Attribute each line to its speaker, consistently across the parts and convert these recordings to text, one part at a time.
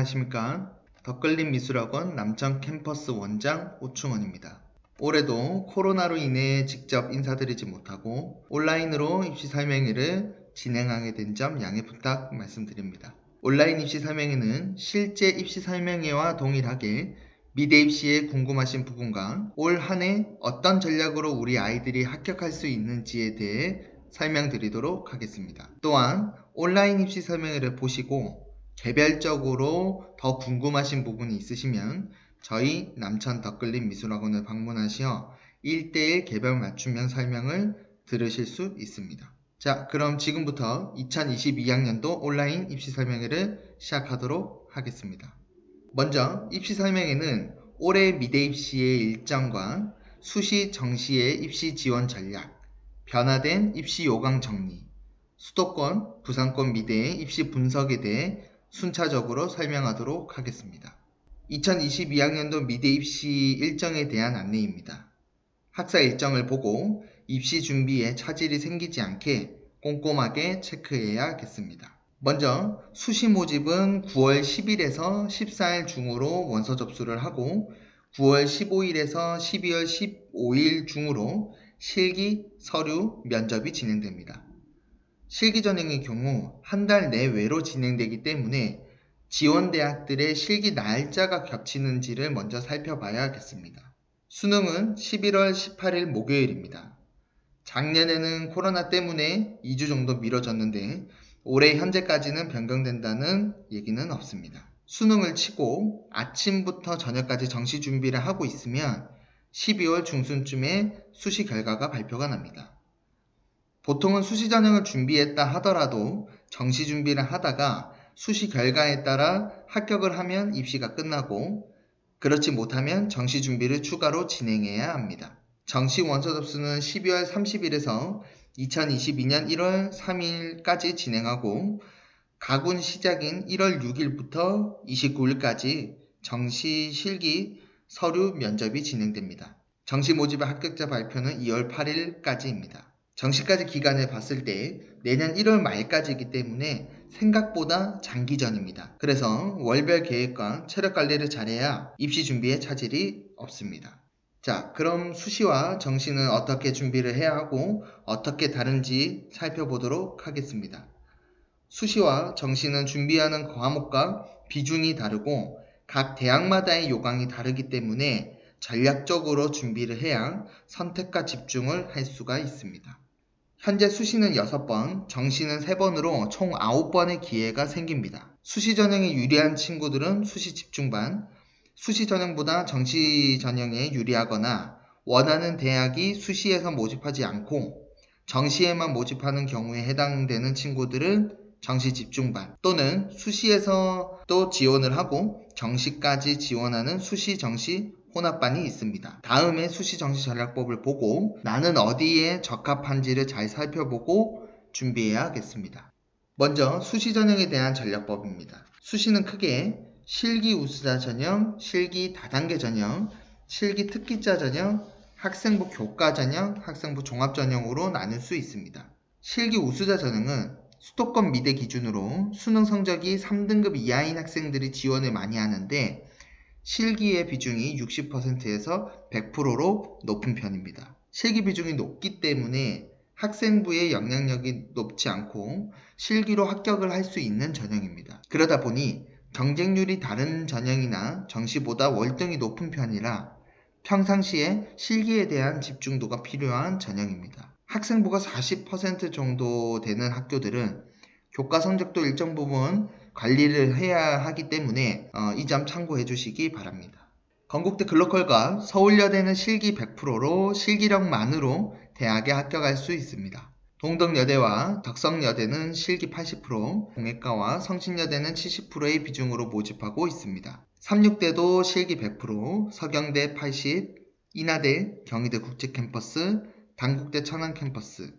Speaker 1: 안녕하십니까. 덧글림 미술학원 남천 캠퍼스 원장 오충원입니다. 올해도 코로나로 인해 직접 인사드리지 못하고 온라인으로 입시 설명회를 진행하게 된 점 양해 부탁 말씀드립니다. 온라인 입시 설명회는 실제 입시 설명회와 동일하게 미대 입시에 궁금하신 부분과 올 한 해 어떤 전략으로 우리 아이들이 합격할 수 있는지에 대해 설명드리도록 하겠습니다. 또한 온라인 입시 설명회를 보시고 개별적으로 더 궁금하신 부분이 있으시면 저희 남천 덧글림 미술학원을 방문하셔 1:1 개별 맞춤형 설명을 들으실 수 있습니다. 자, 그럼 지금부터 2022학년도 온라인 입시 설명회를 시작하도록 하겠습니다. 먼저 입시 설명회는 올해 미대 입시의 일정과 수시 정시의 입시 지원 전략, 변화된 입시 요강 정리, 수도권, 부산권 미대의 입시 분석에 대해 순차적으로 설명하도록 하겠습니다. 2022학년도 미대 입시 일정에 대한 안내입니다. 학사 일정을 보고 입시 준비에 차질이 생기지 않게 꼼꼼하게 체크해야겠습니다. 먼저 수시 모집은 9월 10일에서 14일 중으로 원서 접수를 하고 9월 15일에서 12월 15일 중으로 실기, 서류, 면접이 진행됩니다. 실기 전형의 경우 한 달 내외로 진행되기 때문에 지원 대학들의 실기 날짜가 겹치는지를 먼저 살펴봐야겠습니다. 수능은 11월 18일 목요일입니다. 작년에는 코로나 때문에 2주 정도 미뤄졌는데 올해 현재까지는 변경된다는 얘기는 없습니다. 수능을 치고 아침부터 저녁까지 정시 준비를 하고 있으면 12월 중순쯤에 수시 결과가 발표가 납니다. 보통은 수시 전형을 준비했다 하더라도 정시 준비를 하다가 수시 결과에 따라 합격을 하면 입시가 끝나고 그렇지 못하면 정시 준비를 추가로 진행해야 합니다. 정시 원서 접수는 12월 30일에서 2022년 1월 3일까지 진행하고 가군 시작인 1월 6일부터 29일까지 정시 실기, 서류, 면접이 진행됩니다. 정시 모집의 합격자 발표는 2월 8일까지입니다. 정시까지 기간을 봤을 때 내년 1월 말까지이기 때문에 생각보다 장기전입니다. 그래서 월별 계획과 체력 관리를 잘해야 입시 준비에 차질이 없습니다. 자, 그럼 수시와 정시는 어떻게 준비를 해야 하고 어떻게 다른지 살펴보도록 하겠습니다. 수시와 정시는 준비하는 과목과 비중이 다르고 각 대학마다의 요강이 다르기 때문에 전략적으로 준비를 해야 선택과 집중을 할 수가 있습니다. 현재 수시는 6번, 정시는 3번으로 총 9번의 기회가 생깁니다. 수시 전형에 유리한 친구들은 수시 집중반, 수시 전형보다 정시 전형에 유리하거나 원하는 대학이 수시에서 모집하지 않고 정시에만 모집하는 경우에 해당되는 친구들은 정시 집중반 또는 수시에서 또 지원을 하고 정시까지 지원하는 수시 정시 혼합반이 있습니다. 다음에 수시 정시 전략법을 보고 나는 어디에 적합한지를 잘 살펴보고 준비해야 하겠습니다. 먼저 수시 전형에 대한 전략법입니다. 수시는 크게 실기 우수자 전형, 실기 다단계 전형, 실기 특기자 전형, 학생부 교과 전형, 학생부 종합 전형으로 나눌 수 있습니다. 실기 우수자 전형은 수도권 미대 기준으로 수능 성적이 3등급 이하인 학생들이 지원을 많이 하는데 실기의 비중이 60%에서 100%로 높은 편입니다. 실기 비중이 높기 때문에 학생부의 영향력이 높지 않고 실기로 합격을 할 수 있는 전형입니다. 그러다 보니 경쟁률이 다른 전형이나 정시보다 월등히 높은 편이라 평상시에 실기에 대한 집중도가 필요한 전형입니다. 학생부가 40% 정도 되는 학교들은 교과 성적도 일정 부분 관리를 해야 하기 때문에 이 점 참고해 주시기 바랍니다. 건국대 글로컬과 서울여대는 실기 100%로 실기력만으로 대학에 합격할 수 있습니다. 동덕여대와 덕성여대는 실기 80%, 공예과와 성신여대는 70%의 비중으로 모집하고 있습니다. 삼육대도 실기 100%, 서경대 80%, 인하대, 경희대 국제캠퍼스, 단국대 천안캠퍼스,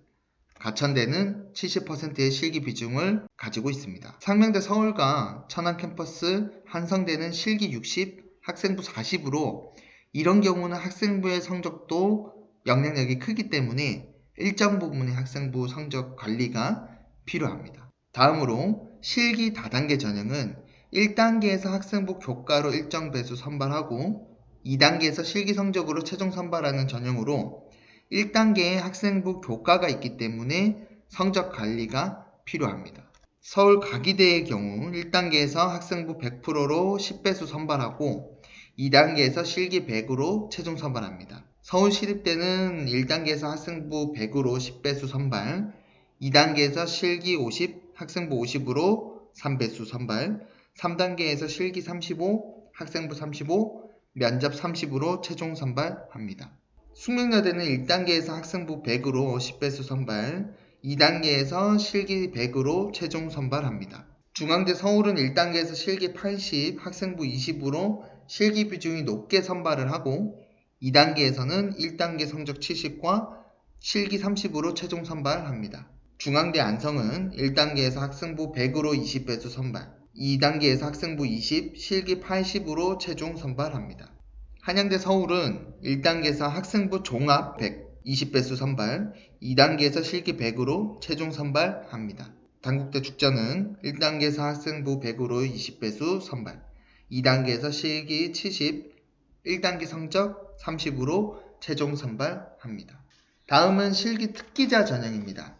Speaker 1: 가천대는 70%의 실기 비중을 가지고 있습니다. 상명대 서울과 천안캠퍼스, 한성대는 실기 60, 학생부 40으로 이런 경우는 학생부의 성적도 영향력이 크기 때문에 일정 부분의 학생부 성적 관리가 필요합니다. 다음으로 실기 다단계 전형은 1단계에서 학생부 교과로 일정 배수 선발하고 2단계에서 실기 성적으로 최종 선발하는 전형으로 1단계에 학생부 교과가 있기 때문에 성적 관리가 필요합니다. 서울 가기대의 경우 1단계에서 학생부 100%로 10배수 선발하고 2단계에서 실기 100으로 최종 선발합니다. 서울시립대는 1단계에서 학생부 100으로 10배수 선발, 2단계에서 실기 50, 학생부 50으로 3배수 선발, 3단계에서 실기 35, 학생부 35, 면접 30으로 최종 선발합니다. 숙명여대는 1단계에서 학생부 100으로 10배수 선발, 2단계에서 실기 100으로 최종 선발합니다. 중앙대 서울은 1단계에서 실기 80, 학생부 20으로 실기 비중이 높게 선발을 하고 2단계에서는 1단계 성적 70과 실기 30으로 최종 선발합니다. 중앙대 안성은 1단계에서 학생부 100으로 20배수 선발, 2단계에서 학생부 20, 실기 80으로 최종 선발합니다. 한양대 서울은 1단계에서 학생부 종합 100, 20배수 선발, 2단계에서 실기 100으로 최종 선발합니다. 단국대 죽전은 1단계에서 학생부 100으로 20배수 선발, 2단계에서 실기 70, 1단계 성적 30으로 최종 선발합니다. 다음은 실기 특기자 전형입니다.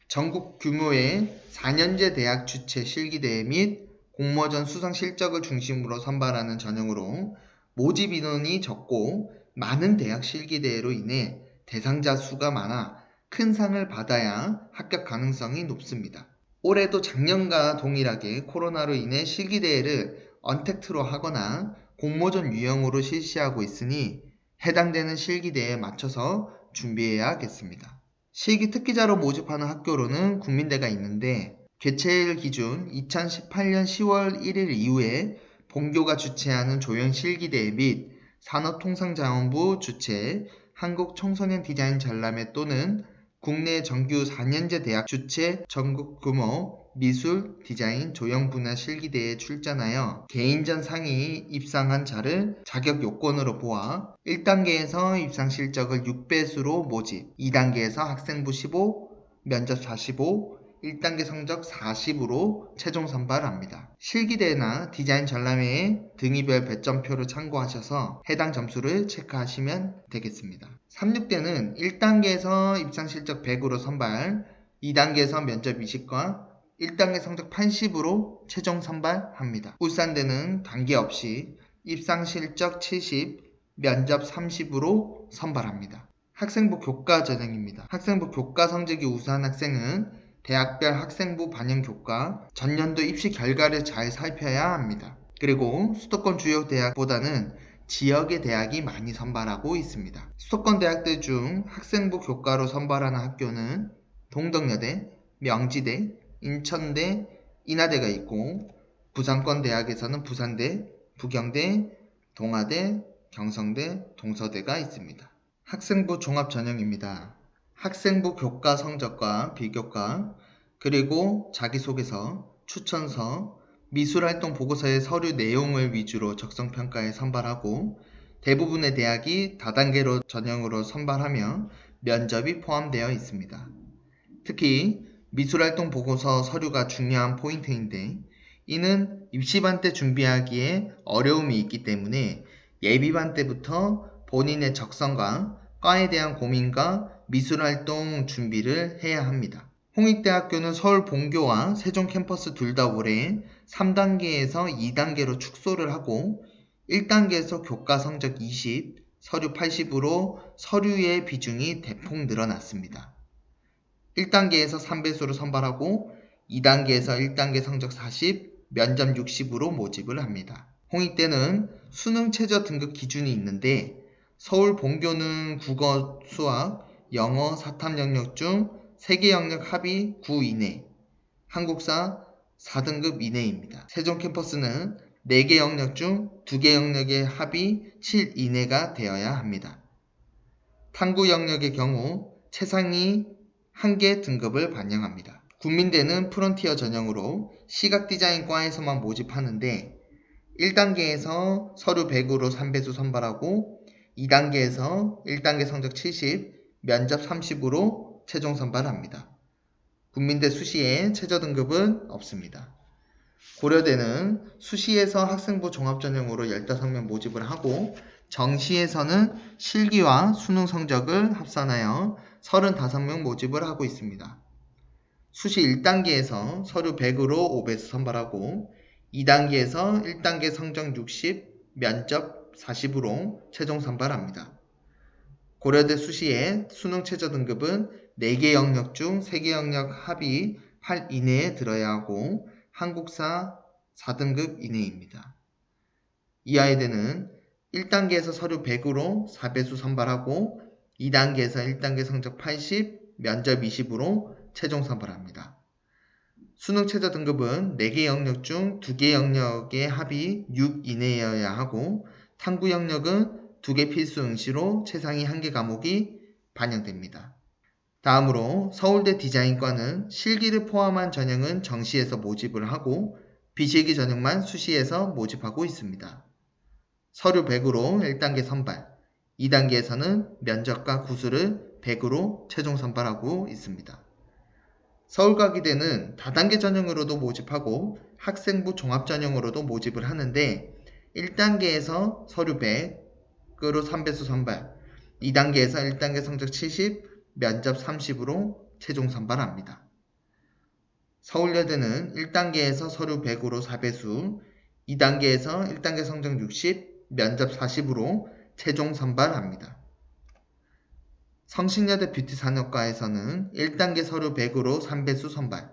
Speaker 1: 전국 규모의 4년제 대학 주최 실기대회 및 공모전 수상 실적을 중심으로 선발하는 전형으로 모집 인원이 적고 많은 대학 실기대회로 인해 대상자 수가 많아 큰 상을 받아야 합격 가능성이 높습니다. 올해도 작년과 동일하게 코로나로 인해 실기대회를 언택트로 하거나 공모전 유형으로 실시하고 있으니 해당되는 실기대회에 맞춰서 준비해야겠습니다. 실기 특기자로 모집하는 학교로는 국민대가 있는데 개최일 기준 2018년 10월 1일 이후에 본교가 주최하는 조형 실기대회 및 산업통상자원부 주최 한국청소년 디자인 전람회 또는 국내 정규 4년제 대학 주최 전국 규모 미술, 디자인, 조형 분야 실기대회에 출전하여 개인전 상위 입상한 자를 자격 요건으로 보아 1단계에서 입상 실적을 6배수로 모집, 2단계에서 학생부 15, 면접 45, 1단계 성적 40으로 최종 선발합니다. 실기대회나 디자인 전람회의 등위별 배점표를 참고하셔서 해당 점수를 체크하시면 되겠습니다. 36대는 1단계에서 입상 실적 100으로 선발, 2단계에서 면접 20과 1단계 성적 80으로 최종 선발합니다. 울산대는 단계 없이 입상 실적 70, 면접 30으로 선발합니다. 학생부 교과 전형입니다. 학생부 교과 성적이 우수한 학생은 대학별 학생부 반영 교과, 전년도 입시 결과를 잘 살펴야 합니다. 그리고 수도권 주요 대학보다는 지역의 대학이 많이 선발하고 있습니다. 수도권 대학들 중 학생부 교과로 선발하는 학교는 동덕여대, 명지대, 인천대, 인하대가 있고 부산권 대학에서는 부산대, 부경대, 동아대, 경성대, 동서대가 있습니다. 학생부 종합 전형입니다. 학생부 교과 성적과 비교과, 그리고 자기소개서, 추천서, 미술활동 보고서의 서류 내용을 위주로 적성평가에 선발하고 대부분의 대학이 다단계로 전형으로 선발하며 면접이 포함되어 있습니다. 특히 미술활동 보고서 서류가 중요한 포인트인데 이는 입시반 때 준비하기에 어려움이 있기 때문에 예비반 때부터 본인의 적성과 과에 대한 고민과 미술활동 준비를 해야 합니다. 홍익대학교는 서울 본교와 세종 캠퍼스 둘 다 올해 3단계에서 2단계로 축소를 하고 1단계에서 교과 성적 20, 서류 80으로 서류의 비중이 대폭 늘어났습니다. 1단계에서 3배수로 선발하고 2단계에서 1단계 성적 40, 면접 60으로 모집을 합니다. 홍익대는 수능 최저 등급 기준이 있는데 서울 본교는 국어, 수학, 영어, 사탐 영역 중 3개 영역 합이 9 이내, 한국사 4등급 이내입니다. 세종 캠퍼스는 4개 영역 중 2개 영역의 합이 7 이내가 되어야 합니다. 탐구 영역의 경우 최상위 1개 등급을 반영합니다. 국민대는 프론티어 전형으로 시각디자인과에서만 모집하는데 1단계에서 서류 100으로 3배수 선발하고 2단계에서 1단계 성적 70, 면접 30으로 최종 선발합니다. 국민대 수시에 최저 등급은 없습니다. 고려대는 수시에서 학생부 종합전형으로 15명 모집을 하고 정시에서는 실기와 수능 성적을 합산하여 35명 모집을 하고 있습니다. 수시 1단계에서 서류 100으로 5배수 선발하고 2단계에서 1단계 성적 60, 면접 40으로 최종 선발합니다. 고려대 수시의 수능 최저 등급은 4개 영역 중 3개 영역 합이 8 이내에 들어야 하고 한국사 4등급 이내입니다. 이화여대는 1단계에서 서류 100으로 4배수 선발하고 2단계에서 1단계 성적 80, 면접 20으로 최종 선발합니다. 수능 최저 등급은 4개 영역 중 2개 영역의 합이 6 이내여야 하고 탐구 영역은 2개 필수 응시로 최상위 1개 과목이 반영됩니다. 다음으로 서울대 디자인과는 실기를 포함한 전형은 정시에서 모집을 하고 비실기 전형만 수시에서 모집하고 있습니다. 서류 100으로 1단계 선발, 2단계에서는 면접과 구술을 100으로 최종 선발하고 있습니다. 서울과기대는 다단계 전형으로도 모집하고 학생부 종합전형으로도 모집을 하는데 1단계에서 서류 100으로 3배수 선발, 2단계에서 1단계 성적 70, 면접 30으로 최종 선발합니다. 서울여대는 1단계에서 서류 100으로 4배수, 2단계에서 1단계 성적 60, 면접 40으로 최종 선발합니다. 성신여대 뷰티산업과에서는 1단계 서류 100으로 3배수 선발,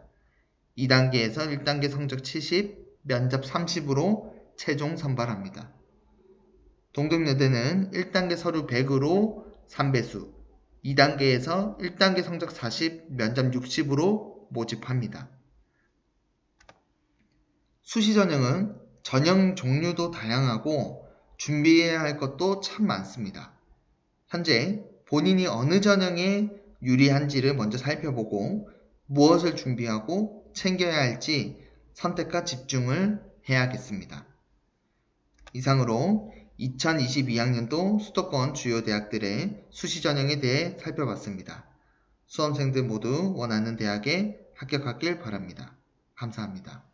Speaker 1: 2단계에서 1단계 성적 70, 면접 30으로 최종 선발합니다. 동덕여대는 1단계 서류 100으로 3배수, 2단계에서 1단계 성적 40, 면접 60으로 모집합니다. 수시 전형은 전형 종류도 다양하고 준비해야 할 것도 참 많습니다. 현재 본인이 어느 전형에 유리한지를 먼저 살펴보고 무엇을 준비하고 챙겨야 할지 선택과 집중을 해야겠습니다. 이상으로 2022학년도 수도권 주요 대학들의 수시 전형에 대해 살펴봤습니다. 수험생들 모두 원하는 대학에 합격하길 바랍니다. 감사합니다.